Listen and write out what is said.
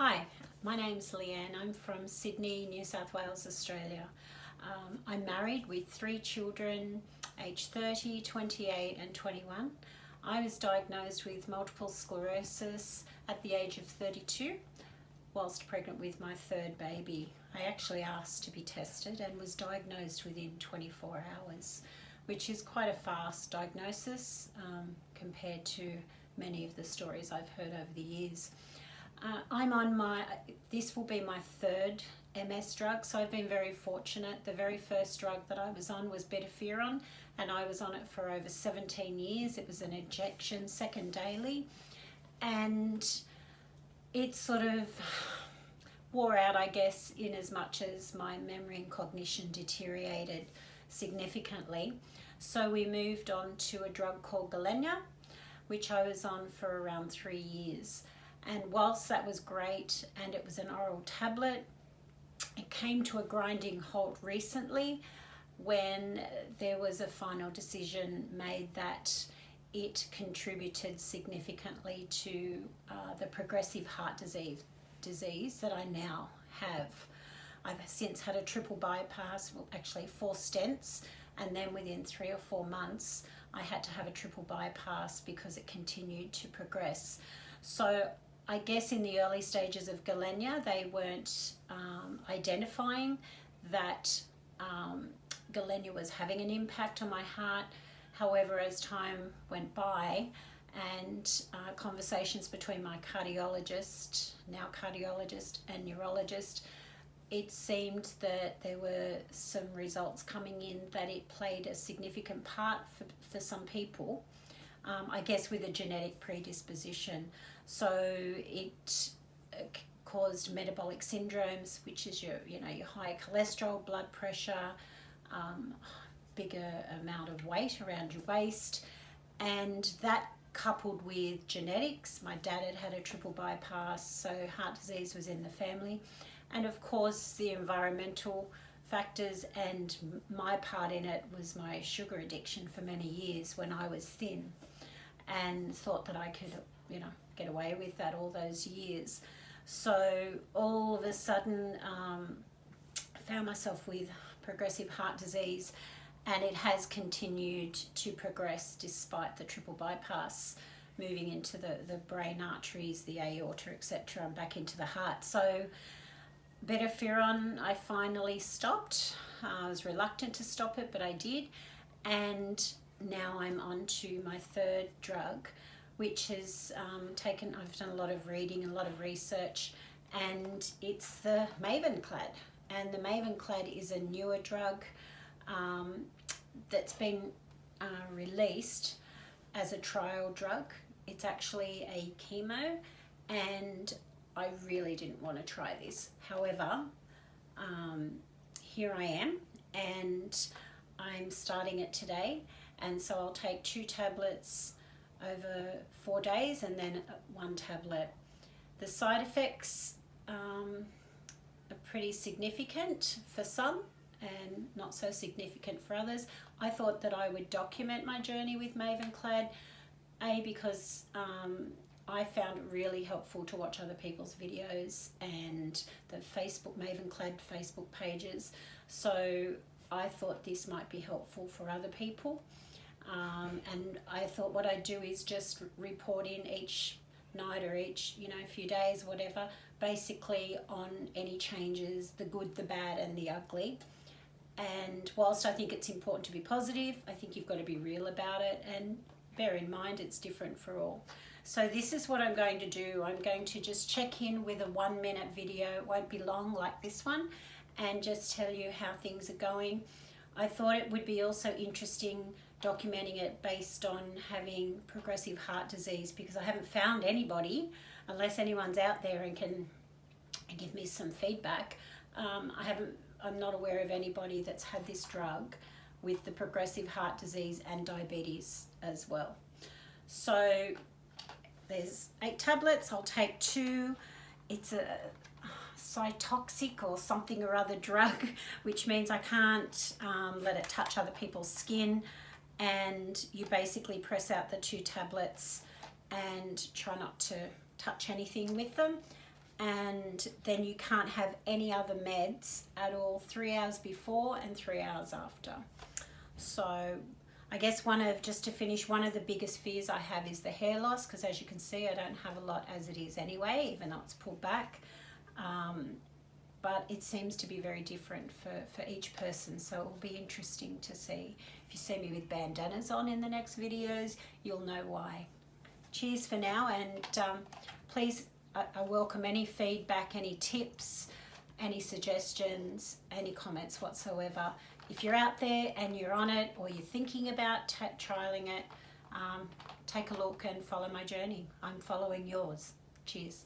Hi, my name's Leanne. I'm from Sydney, New South Wales, Australia. I'm married with 3 children, aged 30, 28 and 21. I was diagnosed with multiple sclerosis at the age of 32 whilst pregnant with my 3rd baby. I actually asked to be tested and was diagnosed within 24 hours, which is quite a fast diagnosis compared to many of the stories I've heard over the years. This will be my 3rd MS drug, so I've been very fortunate. The very first drug that I was on was betaferon, and I was on it for over 17 years. It was an injection, second daily, and it sort of wore out, I guess, in as much as my memory and cognition deteriorated significantly. So we moved on to a drug called Gilenya, which I was on for around 3 years. And whilst that was great and it was an oral tablet, it came to a grinding halt recently when there was a final decision made that it contributed significantly to the progressive heart disease that I now have. I've since had a triple bypass, well, actually 4 stents, and then within 3 or 4 months I had to have a triple bypass because it continued to progress. So I guess in the early stages of Gilenya, they weren't identifying that Gilenya was having an impact on my heart. However, as time went by and conversations between my cardiologist and neurologist, it seemed that there were some results coming in that it played a significant part for some people, I guess with a genetic predisposition. So it caused metabolic syndromes, which is your higher cholesterol, blood pressure, bigger amount of weight around your waist, and that coupled with genetics. My dad had a triple bypass, so heart disease was in the family, and of course the environmental factors, and my part in it was my sugar addiction for many years when I was thin, and thought that I could get away with that all those years. So all of a sudden I found myself with progressive heart disease, and it has continued to progress despite the triple bypass, moving into the brain arteries, the aorta, etc., and back into the heart. So betaferon I finally stopped. I was reluctant to stop it, but I did, and now I'm on to my 3rd drug, which has I've done a lot of reading and a lot of research, and it's the Mavenclad. And the Mavenclad is a newer drug that's been released as a trial drug. It's actually a chemo, and I really didn't want to try this. However, here I am, and I'm starting it today, and so I'll take 2 tablets over 4 days and then 1 tablet. The side effects are pretty significant for some and not so significant for others. I thought that I would document my journey with Mavenclad, because I found it really helpful to watch other people's videos and the Mavenclad Facebook pages. So I thought this might be helpful for other people. And I thought what I'd do is just report in each night or each few days, whatever, basically on any changes, the good, the bad and the ugly. And whilst I think it's important to be positive, I think you've got to be real about it and bear in mind it's different for all. So this is what I'm going to do. I'm going to just check in with a 1-minute video. It won't be long like this one, and just tell you how things are going. I thought it would be also interesting documenting it based on having progressive heart disease, because I haven't found anybody, unless anyone's out there and can give me some feedback. I'm not aware of anybody that's had this drug with the progressive heart disease and diabetes as well. So there's 8 tablets. I'll take 2. It's a cytotoxic or something or other drug, which means I can't let it touch other people's skin, and you basically press out the 2 tablets and try not to touch anything with them. and then you can't have any other meds at all 3 hours before and 3 hours after. So I guess just to finish, one of the biggest fears I have is the hair loss, because as you can see, I don't have a lot as it is anyway, even though it's pulled back. But it seems to be very different for each person, so it will be interesting to see. If you see me with bandanas on in the next videos, you'll know why. Cheers for now, and please, I welcome any feedback, any tips, any suggestions, any comments whatsoever. If you're out there and you're on it, or you're thinking about trialing it, take a look and follow my journey. I'm following yours. Cheers.